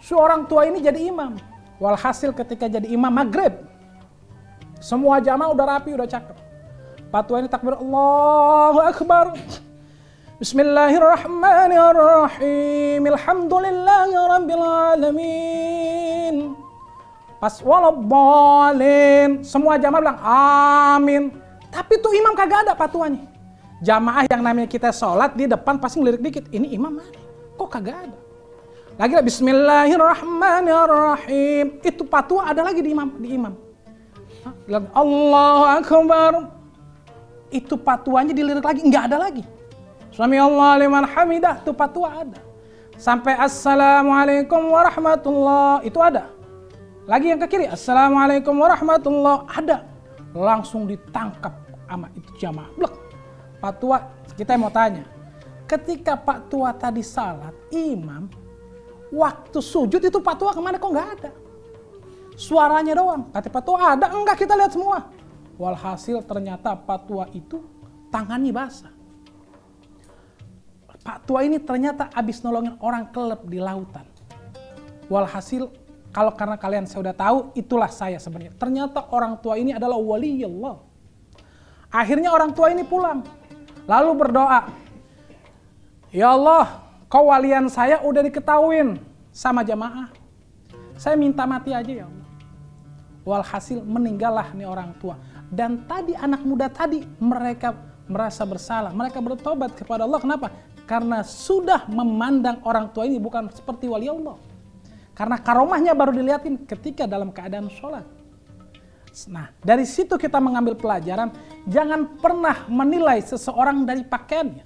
Seorang tua ini jadi imam. Walhasil ketika jadi imam maghrib, semua jamaah udah rapi, udah cakep. Pak tua ini takbir, Allahu Akbar. Bismillahirrahmanirrahim. Alhamdulillahi rabbil alamin. Pas waladhdallin, semua jamaah bilang amin. Tapi tuh imam kagak ada patuanya. Jamaah yang namanya kita sholat di depan pasti ngelirik dikit. Ini imam mana? Kok kagak ada? Lagi Bismillahirrahmanirrahim. Itu patua ada lagi di imam. Allahu Akbar. Itu patuanya dilirik lagi, nggak ada lagi. Sami Allah liman hamidah, itu patua ada. Sampai Assalamualaikum warahmatullah, itu ada. Lagi yang ke kiri, Assalamualaikum warahmatullah, ada. Langsung ditangkap sama itu jamaah. Blek. Pak tua, kita mau tanya. Ketika Pak tua tadi salat, imam, waktu sujud itu Pak tua kemana? Kok nggak ada? Suaranya doang. Kata Pak tua ada, enggak, kita lihat semua. Walhasil ternyata Pak tua itu tangannya basah. Pak tua ini ternyata habis nolongin orang kelep di lautan. Walhasil, kalau karena kalian sudah tahu, itulah saya sebenarnya. Ternyata orang tua ini adalah wali Allah. Akhirnya orang tua ini pulang. Lalu berdoa, ya Allah, kewalian saya udah diketahuin sama jamaah. Saya minta mati aja ya Allah. Walhasil meninggallah nih orang tua. Dan tadi anak muda tadi mereka merasa bersalah. Mereka bertobat kepada Allah. Kenapa? Karena sudah memandang orang tua ini bukan seperti wali Allah. Karena karomahnya baru dilihatin ketika dalam keadaan sholat. Nah, dari situ kita mengambil pelajaran, jangan pernah menilai seseorang dari pakaiannya.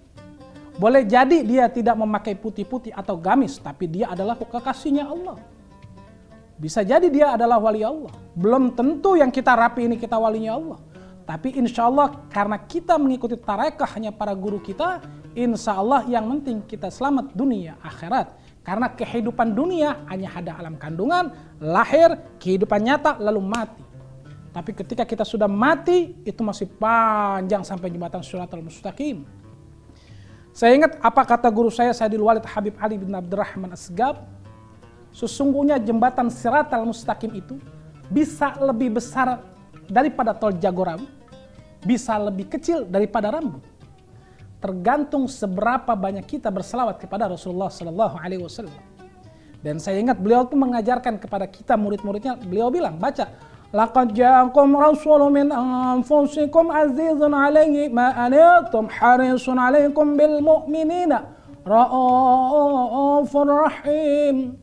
Boleh jadi dia tidak memakai putih-putih atau gamis, tapi dia adalah kekasihnya Allah. Bisa jadi dia adalah wali Allah. Belum tentu yang kita rapi ini kita walinya Allah. Tapi insya Allah karena kita mengikuti tarekahnya para guru kita, insya Allah yang penting kita selamat dunia akhirat. Karena kehidupan dunia hanya ada alam kandungan, lahir, kehidupan nyata, lalu mati. Tapi ketika kita sudah mati, itu masih panjang sampai jembatan Shiratal Mustaqim. Saya ingat apa kata guru saya Sayyidil Walid Habib Ali bin Abdurrahman Asgab. Sesungguhnya jembatan Shiratal Mustaqim itu bisa lebih besar daripada tol Jagorawi, bisa lebih kecil daripada rambut. Tergantung seberapa banyak kita berselawat kepada Rasulullah Sallallahu Alaihi Wasallam. Dan saya ingat beliau itu mengajarkan kepada kita murid-muridnya, beliau bilang, baca, laqad ja'akum rasulun min anfusikum azizun 'alaihi ma anittum harisun 'alaikum bil mu'minina ra'ufur rahim.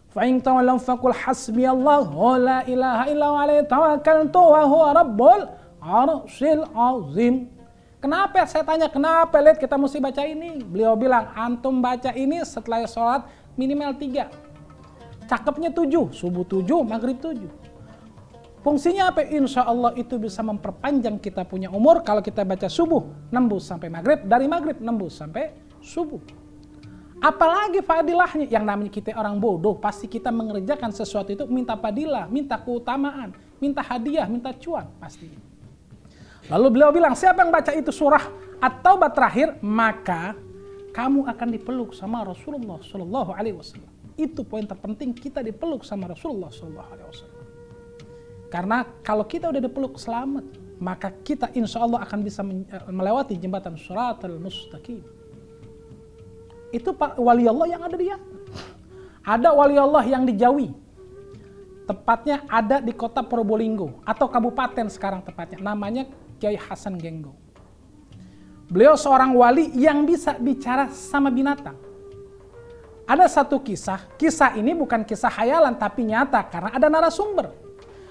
Fa'in tawallaw faqul hasbiyallahu la ilaha illa huwa alaihi tawakkaltu wa huwa rabbul 'arsyil 'azim. Kenapa saya tanya, kenapa lihat kita mesti baca ini? Beliau bilang, antum baca ini setelah sholat minimal 3. Cakepnya 7, subuh 7, maghrib 7. Fungsinya apa? Insya Allah itu bisa memperpanjang kita punya umur kalau kita baca subuh nembus sampai maghrib, dari maghrib nembus sampai subuh. Apalagi fadilahnya, yang namanya kita orang bodoh, pasti kita mengerjakan sesuatu itu minta fadilah, minta keutamaan, minta hadiah, minta cuan, pasti. Lalu beliau bilang, siapa yang baca itu surah At-Taubah terakhir, maka kamu akan dipeluk sama Rasulullah Sallallahu Alaihi Wasallam. Itu poin terpenting, kita dipeluk sama Rasulullah Sallallahu Alaihi Wasallam. Karena kalau kita udah dipeluk selamat, maka kita insya Allah akan bisa melewati jembatan Shiratal Mustaqim. Itu wali Allah yang ada di atas. Ada wali Allah yang di Jawi. Tepatnya ada di kota Probolinggo atau kabupaten sekarang tepatnya. Namanya Kiai Hasan Genggo. Beliau seorang wali yang bisa bicara sama binatang. Ada satu kisah ini bukan kisah khayalan tapi nyata karena ada narasumber.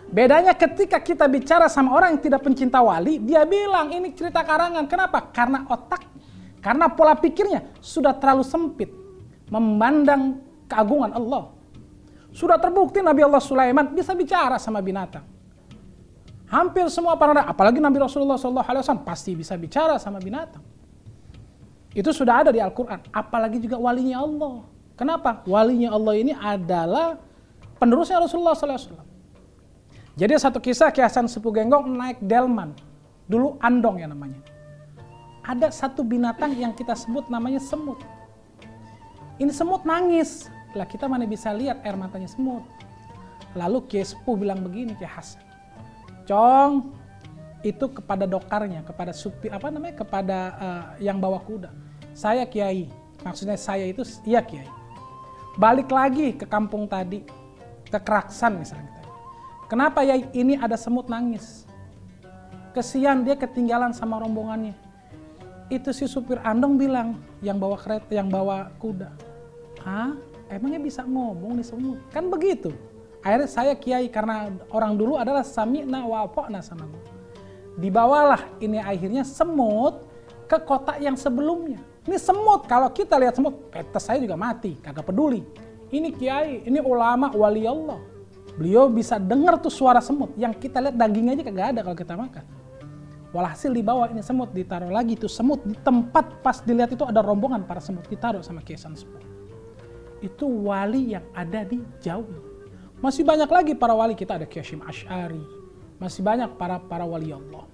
Bedanya ketika kita bicara sama orang yang tidak pencinta wali, dia bilang ini cerita karangan. Kenapa? Karena otak, karena pola pikirnya sudah terlalu sempit memandang keagungan Allah. Sudah terbukti Nabi Allah Sulaiman bisa bicara sama binatang. Hampir semua para nabi, apalagi Nabi Rasulullah SAW pasti bisa bicara sama binatang. Itu sudah ada di Al-Quran. Apalagi juga walinya Allah. Kenapa? Walinya Allah ini adalah penerusnya Rasulullah SAW. Jadi satu kisah Kiai Hasan Sepuh Genggong naik delman. Dulu andong ya namanya. Ada satu binatang yang kita sebut namanya semut. Ini semut nangis. Lah kita mana bisa lihat air matanya semut. Lalu Kiai Sepuh bilang begini, Kiai Hasan, Cong, itu kepada dokarnya, kepada supir kepada yang bawa kuda. Saya Kiai, maksudnya saya itu iya Kiai. Balik lagi ke kampung tadi, ke Keraksan misalnya. Kenapa ya ini ada semut nangis? Kesian dia ketinggalan sama rombongannya. Itu si supir andong bilang, yang bawa kereta, yang bawa kuda. Hah? Emangnya bisa ngomong nih semut? Kan begitu. Akhirnya saya Kiai, karena orang dulu adalah sami'na wa ata'na sama gue. Dibawalah ini akhirnya semut ke kota yang sebelumnya. Ini semut, kalau kita lihat semut, petes saya juga mati, kagak peduli. Ini Kiai, ini ulama, wali Allah. Beliau bisa dengar tuh suara semut, yang kita lihat daging aja kagak ada kalau kita makan. Walhasil dibawa ini semut, ditaruh lagi tuh semut di tempat pas dilihat itu ada rombongan para semut, ditaruh sama Kiai Hasan Sepuh. Itu wali yang ada di Jawa. Masih banyak lagi para wali, kita ada Kiai Hasyim Asy'ari, masih banyak para wali Allah.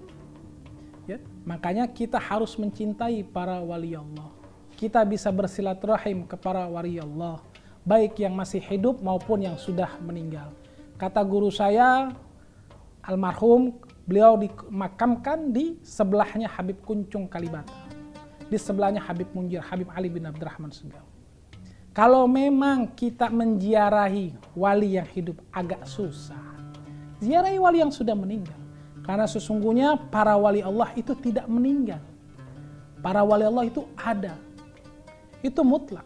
Ya, makanya kita harus mencintai para wali Allah. Kita bisa bersilaturahim kepada wali Allah, baik yang masih hidup maupun yang sudah meninggal. Kata guru saya, almarhum, beliau dimakamkan di sebelahnya Habib Kuncung Kalibata. Di sebelahnya Habib Munjir, Habib Ali bin Abdurrahman Segaf. Kalau memang kita menziarahi wali yang hidup agak susah, ziarahi wali yang sudah meninggal. Karena sesungguhnya para wali Allah itu tidak meninggal. Para wali Allah itu ada. Itu mutlak.